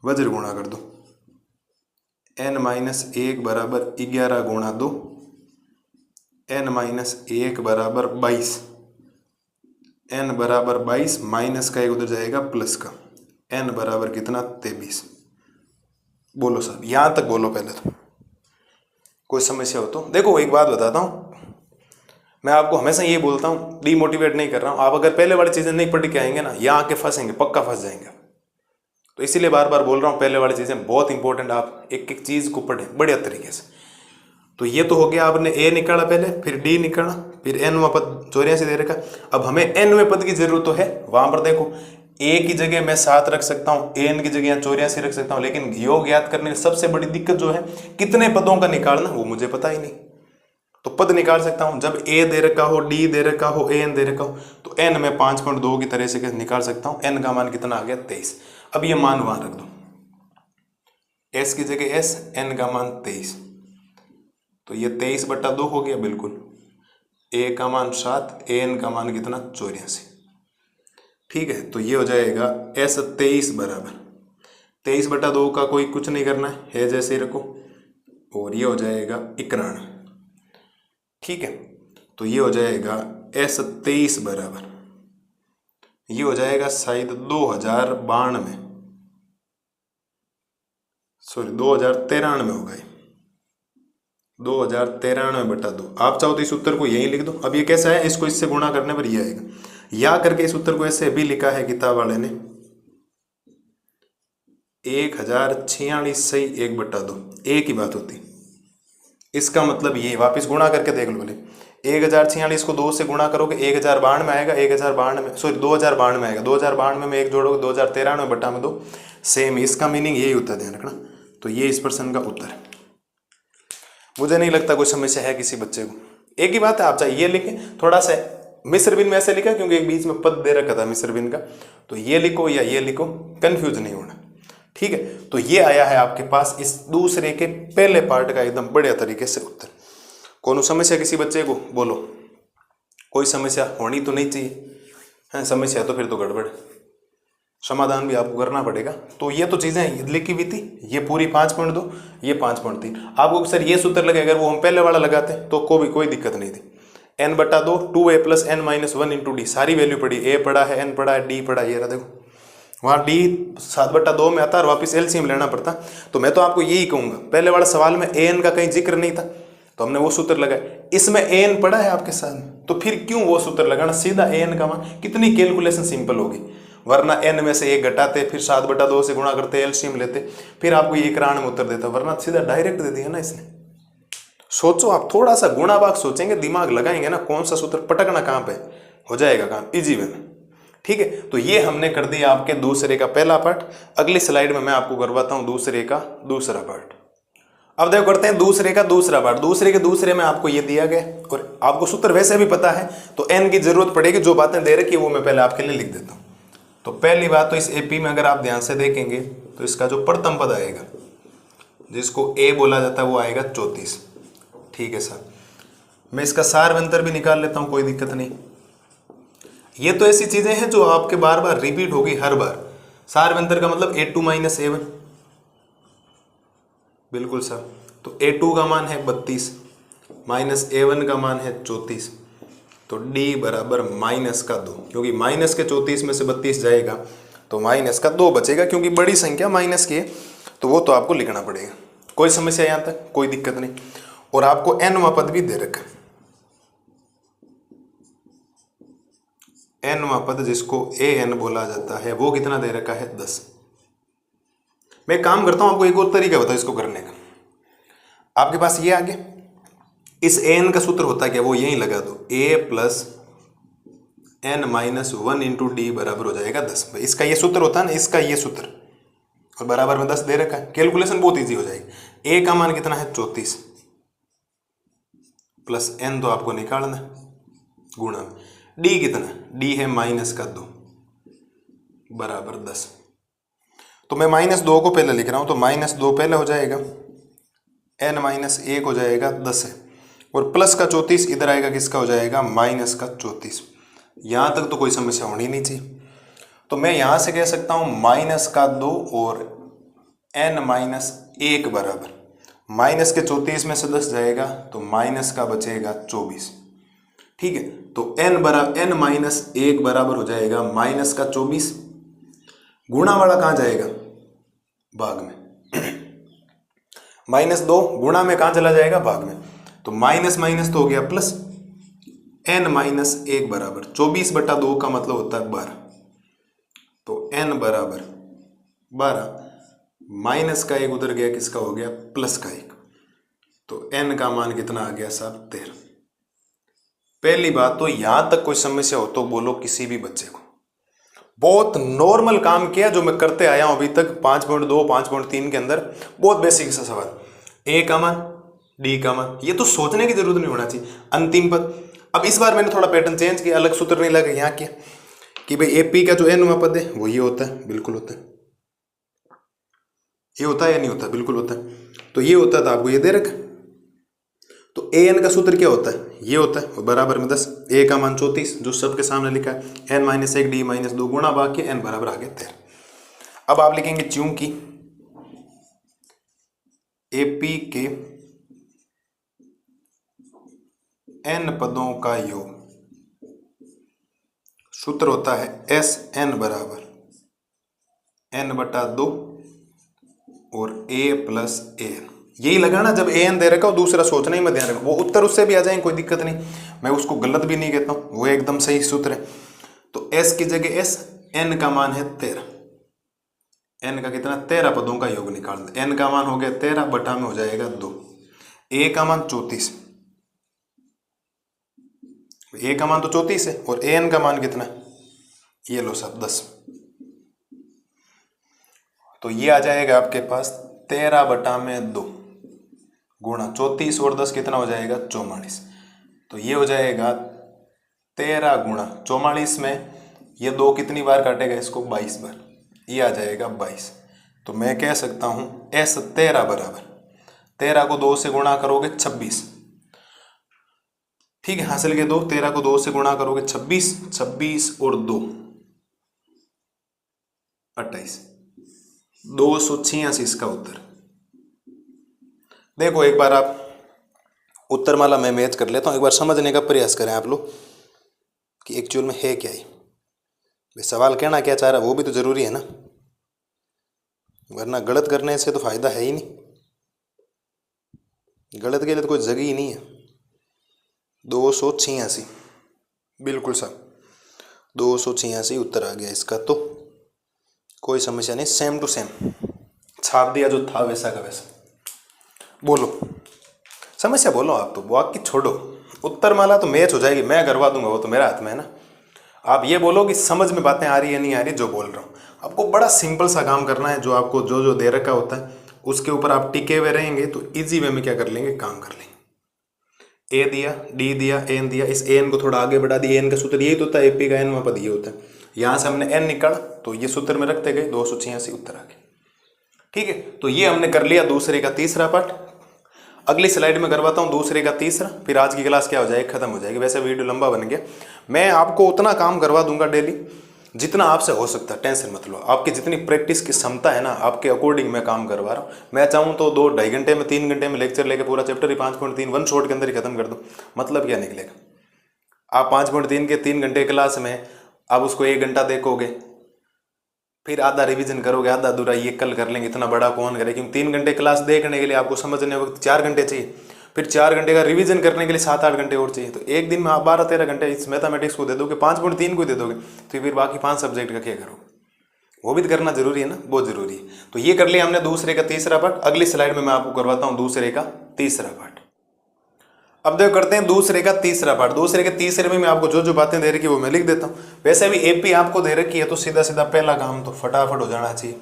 वज्र गुणा कर दो, n माइनस 1 बराबर 11 गुणा 2, n माइनस 1 बराबर 22, n बराबर 22 माइनस का एक उधर जाएगा प्लस का, n बराबर कितना 23। बोलो साहब, यहाँ तक बोलो पहले तो। कोई समस्या हो तो देखो एक बात बताता हूँ, मैं आपको हमेशा ये बोलता हूँ, डीमोटिवेट नहीं कर रहा हूँ। आप अगर पहले वाली चीज़ें नहीं पढ़ के आएंगे ना, यहाँ आके फंसेंगे, पक्का फंस जाएंगे। तो इसीलिए बार बार बोल रहा हूँ, पहले वाली चीज़ें बहुत इंपॉर्टेंट, आप एक एक चीज़ को पढ़ें बढ़िया तरीके से। तो ये तो हो गया, आपने ए निकाला पहले, फिर डी निकाला, फिर एनवां पद 84 दे रखा। अब हमें एनवें पद की जरूरत तो है। वहां पर देखो ए की जगह मैं 7 रख सकता हूँ, एन की जगह 84 रख सकता हूँ, लेकिन योग याद करने में सबसे बड़ी दिक्कत जो है कितने पदों का निकालना, वो मुझे पता ही नहीं। तो पद निकाल सकता हूँ जब ए दे रखा हो, डी दे रखा हो, एन दे रखा हो, तो एन में 5.2 की तरह से निकाल सकता हूँ। एन का मान कितना आ गया 23। अब ये मान वहां रख दो, एस की जगह एस, एन का मान 23, तो ये 23/2 हो गया बिल्कुल। ए का मान 7, एन का मान कितना 84। ठीक है, तो ये हो जाएगा एस 23 बराबर 23/2 का कोई कुछ नहीं करना है जैसे ही रखो, और ये हो जाएगा 91। ठीक है, तो ये हो जाएगा एस 23 बराबर, ये हो जाएगा शायद 2092, सॉरी 2093 होगा ये, 2093/2। आप चाहो तो इस उत्तर को यही लिख दो। अब ये कैसा है, इसको इससे गुणा करने पर ये आएगा। या करके इस उत्तर को ऐसे भी लिखा है किताब वाले ने 1046 सही 1/2, एक ही बात होती। इसका मतलब ये, वापस गुणा करके देख लो बोले, 1046 को 2 से गुणा करोगे 1092 में आएगा, 1092 सॉरी 2092 में आएगा, 2092 में 1 जोड़ोगे 2093/2। सेम, इसका मीनिंग यही होता है, ध्यान रखना। तो ये इस प्रश्न का उत्तर है। मुझे नहीं लगता कोई समस्या है किसी बच्चे को। एक ही बात है, आप चाहे ये लिखें, थोड़ा सा मिस्र बिन में ऐसे लिखा क्योंकि एक बीच में पद दे रखा था मिस्र बिन का, तो ये लिखो या ये लिखो, कंफ्यूज नहीं होना। ठीक है, तो ये आया है आपके पास इस दूसरे के पहले पार्ट का एकदम बढ़िया तरीके से उत्तर। कौन समस्या किसी बच्चे को, बोलो। कोई समस्या होनी तो नहीं चाहिए है, समस्या तो फिर तो गड़बड़, समाधान भी आपको करना पड़ेगा। तो ये तो चीजें लिखी हुई थी, ये पूरी 5.2, ये 5.3। आपको सर ये सूत्र लगे, अगर वो हम पहले वाला लगाते तो कोई दिक्कत नहीं थी। n/2 2a + n - 1 × d, सारी वैल्यू पड़ी, a पड़ा है, n पड़ा है, d पड़ा है, ये रहा देखो। वहाँ d 7/2 में आता है और वापस एलसीएम लेना पड़ता। तो मैं तो आपको यही कहूंगा, पहले वाला सवाल में an का कहीं जिक्र नहीं था तो हमने वो सूत्र लगाया, इसमें an पड़ा है आपके साथ, तो फिर क्यों वो सूत्र लगाना, सीधा an का मान, कितनी कैलकुलेशन सिंपल होगी। वरना n में से 1 घटाते, फिर 7/2 से गुणा करते, एलसीएम लेते, फिर आपको ये 91 में उत्तर देता, वरना सीधा डायरेक्ट दे दिया ना इसने। सोचो आप, थोड़ा सा गुणा भाग सोचेंगे, दिमाग लगाएंगे ना, कौन सा सूत्र पटकना कहाँ पे, हो जाएगा काम इजी वे में। ठीक है, तो ये हमने कर दिया आपके दूसरे का पहला पार्ट। अगली स्लाइड में मैं आपको करवाता हूं दूसरे का दूसरा पार्ट। अब देखो करते हैं दूसरे का दूसरा पार्ट। दूसरे के दूसरे में आपको ये दिया गया और आपको सूत्र वैसे भी पता है, तो एन की जरूरत पड़ेगी, जो बातें दे रखी है वो मैं पहले आपके लिए लिख देता हूं। तो पहली बात तो इस एपी में अगर आप ध्यान से देखेंगे तो इसका जो प्रथम पद आएगा, जिसको ए बोला जाता है, वो आएगा 34। ठीक है सर, मैं इसका सार अंतर भी निकाल लेता हूं, कोई दिक्कत नहीं। ये तो ऐसी चीजें हैं जो आपके बार बार रिपीट होगी हर बार। सार अंतर का मतलब a2 - a1, बिल्कुल सर। तो a2 का मान है 32 माइनस a1 का मान है 34, तो d बराबर -2, क्योंकि माइनस के 34 में से 32 जाएगा तो -2 बचेगा, क्योंकि बड़ी संख्या माइनस की है, तो वो तो आपको लिखना पड़ेगा। कोई समस्या यहाँ तक, कोई दिक्कत नहीं। और आपको nवां पद भी दे रखा है, nवां पद जिसको an बोला जाता है, वो कितना दे रखा है 10। मैं काम करता हूं, आपको एक और तरीका बताओ इसको करने का। आपके पास ये आ गया, इस an का सूत्र होता है क्या, वो यहीं लगा दो, a + n - 1 × d बराबर हो जाएगा 10। इसका ये सूत्र होता है ना, इसका ये सूत्र, और बराबर में 10 दे रखा है, कैलकुलेशन बहुत ईजी हो जाएगी। a का मान कितना है 34 प्लस n तो आपको निकालना, गुणा d कितना, d है -2, बराबर 10। तो मैं -2 को पहले लिख रहा हूं, तो -2 पहले हो जाएगा, n-1 हो जाएगा 10 है, और प्लस का 34 इधर आएगा, किसका हो जाएगा, माइनस का 34। यहां तक तो कोई समस्या होनी नहीं चाहिए। तो मैं यहां से कह सकता हूं -2 और n-1 बराबर, माइनस के 34 में से 10 जाएगा तो माइनस का बचेगा 24। ठीक है, तो n-1 बराबर हो जाएगा माइनस का 24। गुणा वाला कहां जाएगा, भाग में। -2 गुणा में कहां चला जाएगा, भाग में। तो माइनस माइनस तो हो गया प्लस, n-1 बराबर 24/2 का मतलब होता है 12। तो n बराबर 12, माइनस का 1 उधर गया, किसका हो गया, प्लस का 1। तो n का मान कितना आ गया साहब, 13। पहली बात तो यहां तक कोई समस्या हो तो बोलो किसी भी बच्चे को। बहुत नॉर्मल काम किया जो मैं करते आया हूं अभी तक 5.2 5.3 के अंदर, बहुत बेसिक सा सवाल। a का मान, d का मान, ये तो सोचने की जरूरत नहीं होना चाहिए। अंतिम पद, अब इस बार मैंने थोड़ा पैटर्न चेंज किया, अलग सूत्र नहीं लगा यहाँ किया कि भाई AP का जो n पद है वो ये होता है, बिल्कुल होता है। ये होता है या नहीं होता, बिल्कुल होता है। तो ये होता था, आपको ये दे रखा। तो an का सूत्र क्या होता है, ये होता है, और बराबर में 10। a का मान 34 जो सबके सामने लिखा है, n-1 d-2 गुणा भाग के n बराबर आ गया 13। अब आप लिखेंगे चूंकि AP के n पदों का योग, सूत्र होता है Sn बराबर n/2 और a + an। यही लगाना, जब an दे रखा हो दूसरा सोचना ही मत, ध्यान रखो। वो उत्तर उससे भी आ जाएंगे, कोई दिक्कत नहीं, मैं उसको गलत भी नहीं कहता हूँ, वो एकदम सही सूत्र है। तो s की जगह s, n का मान है 13, n का कितना, 13 पदों का योग निकाल दे। n का मान हो गया 13, बटा में हो जाएगा 2। a का मान 34, a का मान तो 34 है, और an का मान कितना, ये लो साहब 10। तो ये आ जाएगा आपके पास 13 बटा में 2 गुणा 34 और 10 कितना हो जाएगा, 44। तो ये हो जाएगा 13 गुणा 44 में ये 2 कितनी बार काटेगा इसको, 22 बार, ये आ जाएगा 22। तो मैं कह सकता हूं S13 बराबर, 13 को 2 से गुणा करोगे 26, ठीक है, हासिल के 2, 13 को 2 से गुणा करोगे 26, 26 और 2 28, 286 इसका उत्तर। देखो एक बार आप उत्तर माला में मैच कर लेता हूं, एक बार समझने का प्रयास करें आप लोग कि एक्चुअल में है क्या ही। सवाल कहना क्या चाह रहा है वो भी तो जरूरी है ना, वरना गलत करने से तो फायदा है ही नहीं, गलत के लिए तो कोई जगह ही नहीं है। 286 बिल्कुल साहब, 286 उत्तर आ गया इसका, तो कोई समस्या नहीं, सेम टू सेम छाप दिया जो था वैसा का वैसा। बोलो समस्या, बोलो आप तो, बाकी छोड़ो, उत्तर माला तो मैच हो जाएगी, मैं करवा दूंगा, वो तो मेरा हाथ में है ना। आप ये बोलो कि समझ में बातें आ रही है नहीं आ रही, जो बोल रहा हूँ। आपको बड़ा सिंपल सा काम करना है, जो आपको जो जो दे रखा होता है उसके ऊपर आप टिके हुए रहेंगे तो इजी वे में क्या कर लेंगे, काम कर लेंगे। ए दिया, डी दिया, एन दिया, इस एन को थोड़ा आगे बढ़ा दिया, एन का सूत्र यही तो होता है, एपी का एन पद ये होता है। यहाँ से हमने एन निकाला तो ये सूत्र में रखते गए, 286 उत्तर आ गए। ठीक है, तो ये हमने कर लिया दूसरे का तीसरा पार्ट। अगली स्लाइड में करवाता हूँ दूसरे का तीसरा, फिर आज की क्लास क्या हो जाएगी, खत्म हो जाएगी। वैसे वीडियो लंबा बन गया, मैं आपको उतना काम करवा दूंगा डेली जितना आपसे हो सकता है, टेंशन मत लो। आपकी जितनी प्रैक्टिस की क्षमता है ना, आपके अकॉर्डिंग मैं काम करवा रहा हूँ। मैं चाहूँ तो 2-2.5 घंटे में, 3 घंटे में लेक्चर लेके पूरा चैप्टर ही 5.3 वन शॉट के अंदर ही खत्म कर दो, मतलब क्या निकलेगा। आप 5.3 के 3 घंटे क्लास में आप उसको 1 घंटा देखोगे, फिर आधा रिवीजन करोगे, आधा अधूरा ये कल कर लेंगे, इतना बड़ा कौन करे, क्योंकि 3 घंटे क्लास देखने के लिए आपको समझने वक्त 4 घंटे चाहिए, फिर 4 घंटे का रिवीजन करने के लिए 7-8 घंटे और चाहिए। तो एक दिन में आप 12-13 घंटे इस मैथमेटिक्स को दे दोगे, 5.3 को दे दोगे, तो फिर बाकी 5 सब्जेक्ट का क्या करोगे, वो भी तो करना जरूरी है ना, बहुत जरूरी है। तो ये कर लिया हमने दूसरे का तीसरा पार्ट। अगली स्लाइड में मैं आपको करवाता हूँ दूसरे का तीसरा पार्ट। अब देखो करते हैं दूसरे का तीसरा पार्ट। दूसरे के तीसरे में मैं आपको जो जो बातें दे रखी है वो मैं लिख देता हूँ। वैसे भी एपी आपको दे रखी है तो सीधा सीधा पहला काम तो फटाफट हो जाना चाहिए,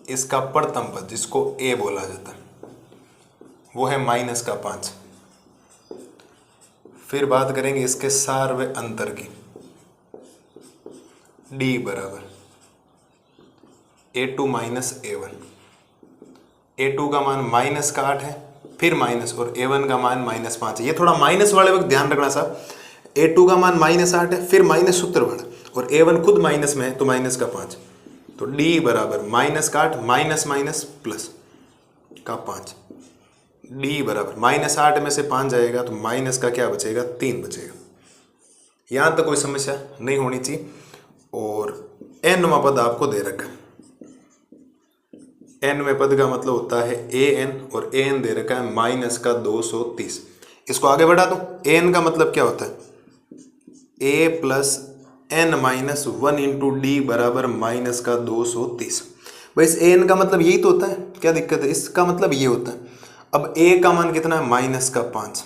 इसका प्रथम पद जिसको ए बोला जाता है वो है -5। फिर बात करेंगे इसके सार व अंतर की, डी बराबर A2 माइनस A1। A2 का मान माइनस का 8 है, फिर माइनस, और A1 का मान -5 है। ये थोड़ा माइनस वाले वक्त ध्यान रखना साहब। A2 का मान -8 है, फिर माइनस सूत्र वाला, और A1 खुद माइनस में है तो माइनस का 5। तो D बराबर माइनस का 8 माइनस माइनस प्लस का 5। D बराबर -8 में से 5 जाएगा तो माइनस का क्या बचेगा, 3 बचेगा। यहाँ तक कोई समस्या नहीं होनी चाहिए। और nवां पद आपको दे रखा है। nवें पद का मतलब होता है an, और an दे रखा है माइनस का 230। इसको आगे बढ़ा दो। an का मतलब क्या होता है, a plus n minus 1 into D बराबर माइनस का 230। भाई इस an का मतलब यही तो होता है, क्या दिक्कत है, इसका मतलब ये होता है। अब a का मान कितना है, माइनस का 5,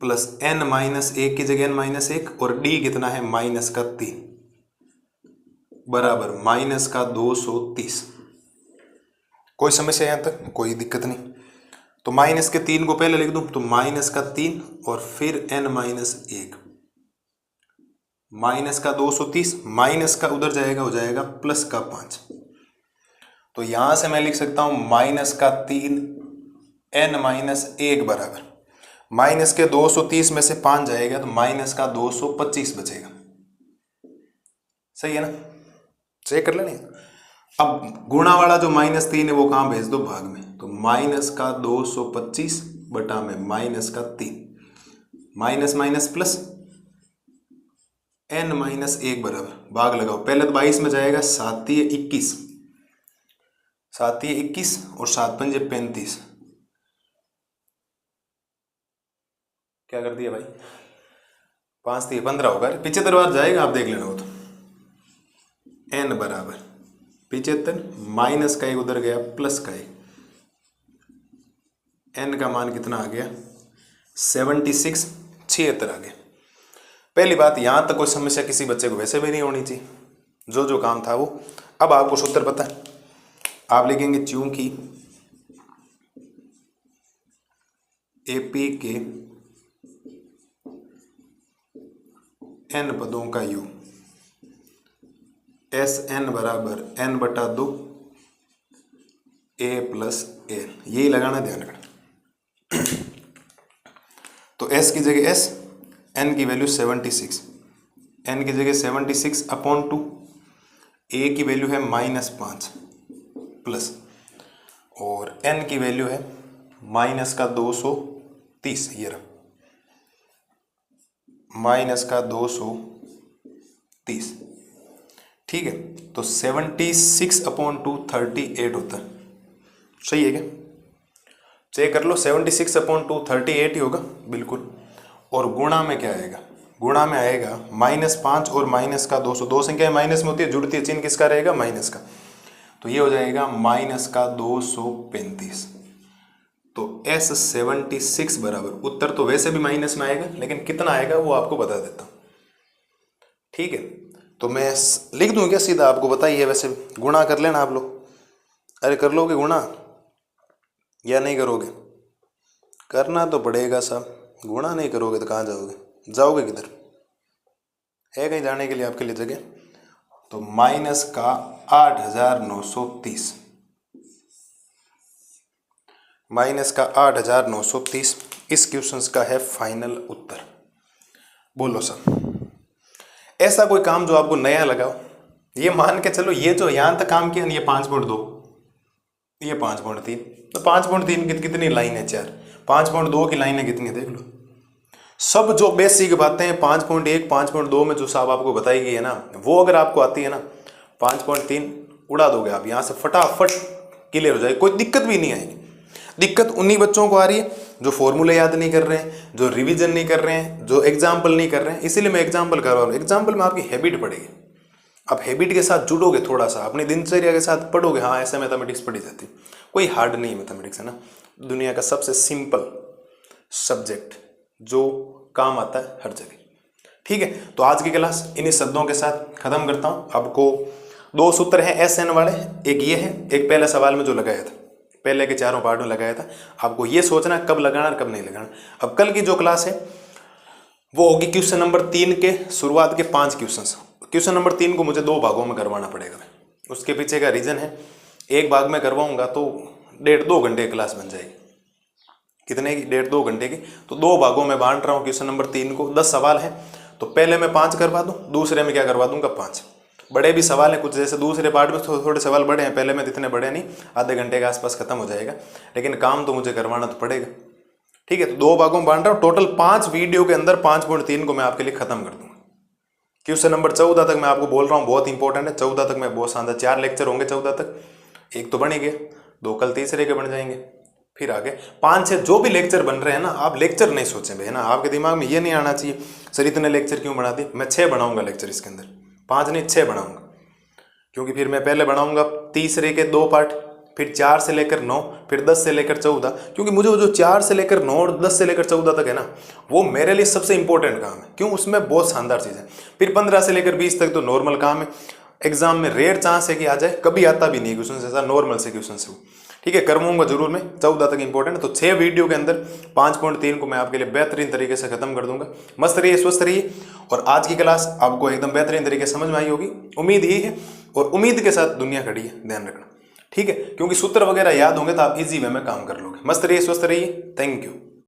प्लस n माइनस 1 की जगह n माइनस 1, और d कितना है, माइनस का 3 बराबर माइनस का 230। कोई समस्या यहां तक, कोई दिक्कत नहीं। तो माइनस के 3 को पहले लिख दूं, तो माइनस का 3 और फिर n माइनस 1, माइनस का 230, माइनस का उधर जाएगा, हो जाएगा प्लस का 5। तो यहां से मैं लिख सकता हूं माइनस का 3 n माइनस 1 बराबर, माइनस के 230 में से 5 जाएगा तो माइनस का 225 बचेगा। सही है ना, चेक कर लेना। अब गुणा वाला जो -3 है वो कहाँ भेज दो, भाग में। तो माइनस का 225 बटा में माइनस का 3, minus minus plus n minus 1 बराबर, भाग लगाओ। पहले तो 22 में जाएगा, 7 × 21, 7 × 21 और 7 × 5 = 35। क्या कर दिया भाई, 5 × 15 होगा, 75 बार जाएगा, आप देख लेना। वो तो n बराबर 75, माइनस का 1 उधर गया, प्लस का 1, n का मान कितना आ गया, 76, 76 आ गया। पहली बात, यहां तक कोई समस्या किसी बच्चे को वैसे भी नहीं होनी चाहिए, जो जो काम था वो। अब आपको सूत्र पता है, आप लिखेंगे चूंकि AP के n पदों का योग Sn बराबर n बटा 2 a प्लस n, यही लगाना, ध्यान रखना। तो s की जगह s, n की वैल्यू 76, n की जगह 76 अपॉन 2, a की वैल्यू है -5 प्लस, और n की वैल्यू है माइनस का 230, ये रहा माइनस का 230। ठीक है, तो 76 अपॉन 2 38 होता है। सही है क्या, चेक कर लो। 76 अपॉन 2 38 ही होगा बिल्कुल। और गुणा में क्या आएगा, गुणा में आएगा -5 और माइनस का 200। दो संख्याएं माइनस में होती है, जुड़ती है, चिन्ह किसका रहेगा, माइनस का। तो ये हो जाएगा माइनस का 235। तो S 76 बराबर, उत्तर तो वैसे भी माइनस में आएगा, लेकिन कितना आएगा वो आपको बता देता हूं। ठीक है, तो मैं लिख दूं क्या सीधा, आपको बताइए। वैसे भी गुणा कर लेना आप लोग। अरे कर लोगे गुणा या नहीं करोगे, करना तो पड़ेगा साहब। गुणा नहीं करोगे तो कहाँ जाओगे, जाओगे किधर, है कहीं जाने के लिए आपके लिए जगह। तो माइनस का 8930, माइनस का 8930 इस क्वेश्चन का है फाइनल उत्तर। बोलो सर, ऐसा कोई काम जो आपको नया लगाओ। ये मान के चलो, ये जो यहां तक काम किया, ये 5.2, ये 5.3, तो 5.3 की कितनी लाइन है, 4। 5.2 की लाइन है कितनी, देख लो। सब जो बेसिक बातें 5.1 5.2 में जो साहब आपको बताई गई है ना, वो अगर आपको आती है ना, 5.3 उड़ा दोगे आप यहां से, फटाफट क्लियर हो जाएगी, कोई दिक्कत भी नहीं आएगी। दिक्कत उन्हीं बच्चों को आ रही है जो फॉर्मूले याद नहीं कर रहे हैं, जो रिवीजन नहीं कर रहे हैं, जो एग्जाम्पल नहीं कर रहे हैं। इसीलिए मैं एग्जाम्पल करवा रहा हूँ। एग्जाम्पल में आपकी हैबिट पड़ेगी, आप हैबिट के साथ जुड़ोगे, थोड़ा सा अपनी दिनचर्या के साथ पढ़ोगे। हाँ, ऐसे मैथमेटिक्स पढ़ी जाती, कोई हार्ड नहीं है मैथमेटिक्स, है ना। दुनिया का सबसे सिंपल सब्जेक्ट जो काम आता है हर जगह। ठीक है, तो आज की क्लास इन्हीं शब्दों के साथ खत्म करता हूँ। आपको 2 सूत्र हैं SN वाले, एक ये है, एक पहले सवाल में जो लगाया था, पहले के 4 पार्ट में लगाया था। आपको ये सोचना कब लगाना और कब नहीं लगाना। अब कल की जो क्लास है वो होगी क्वेश्चन नंबर 3 के शुरुआत के 5 क्वेश्चन, क्वेश्चन नंबर 3 को मुझे 2 भागों में करवाना पड़ेगा। उसके पीछे का रीजन है, एक भाग में करवाऊंगा तो 1.5-2 घंटे की क्लास बन जाएगी। कितने की? 1.5-2 घंटे की। तो 2 भागों में बांट रहा हूँ क्वेश्चन नंबर 3 को। 10 सवाल है, तो पहले मैं 5 करवा दूँ, दूसरे में क्या करवा दूंगा 5। बड़े भी सवाल हैं कुछ, जैसे दूसरे पार्ट में थोड़े सवाल बड़े हैं, पहले में इतने बड़े नहीं, आधे घंटे के आसपास खत्म हो जाएगा, लेकिन काम तो मुझे करवाना तो पड़ेगा। ठीक है, तो 2 भागों में बांट रहा हूँ। टोटल 5 वीडियो के अंदर 5.3 को मैं आपके लिए खत्म कर दूंगा। क्वेश्चन नंबर 14 तक मैं आपको बोल रहा हूँ, बहुत इंपॉर्टेंट है। 14 तक मैं बहुत शानदार, 4 लेक्चर होंगे 14 तक, एक तो बन ही गया, 2 कल तीसरे के बन जाएंगे, फिर आगे 5-6 जो भी लेक्चर बन रहे हैं ना, आप लेक्चर नहीं सोचें भाई, है ना। आपके दिमाग में ये नहीं आना चाहिए सर इतने लेक्चर क्यों बना दिए। मैं 6 बनाऊंगा लेक्चर इसके अंदर, 5 नहीं 6 बनाऊंगा, क्योंकि फिर मैं पहले बनाऊंगा तीसरे के 2 पार्ट, फिर 4 से लेकर 9, फिर 10 से लेकर 14, क्योंकि मुझे वो जो 4 से लेकर 9 और 10 से लेकर 14 तक है ना, वो मेरे लिए सबसे इंपॉर्टेंट काम है। क्यों? उसमें बहुत शानदार चीज़ है। फिर 15 से लेकर 20 तक तो नॉर्मल काम है, एग्जाम में रेयर चांस है कि आ जाए, कभी आता भी नहीं क्वेश्चन ऐसा, नॉर्मल से क्वेश्चन से वो। ठीक है, करवाऊंगा जरूर मैं, 14 तक इंपॉर्टेंट है। तो 6 वीडियो के अंदर 5.3 को मैं आपके लिए बेहतरीन तरीके से खत्म कर दूंगा। मस्त रहिए, स्वस्थ रहिए, और आज की क्लास आपको एकदम बेहतरीन तरीके से समझ में आई होगी, उम्मीद यही है। और उम्मीद के साथ दुनिया खड़ी है, ध्यान रखना। ठीक है, क्योंकि सूत्र वगैरह याद होंगे तो आप इजी वे में काम कर लोगे। मस्त रहिए, स्वस्थ रहिए, थैंक यू।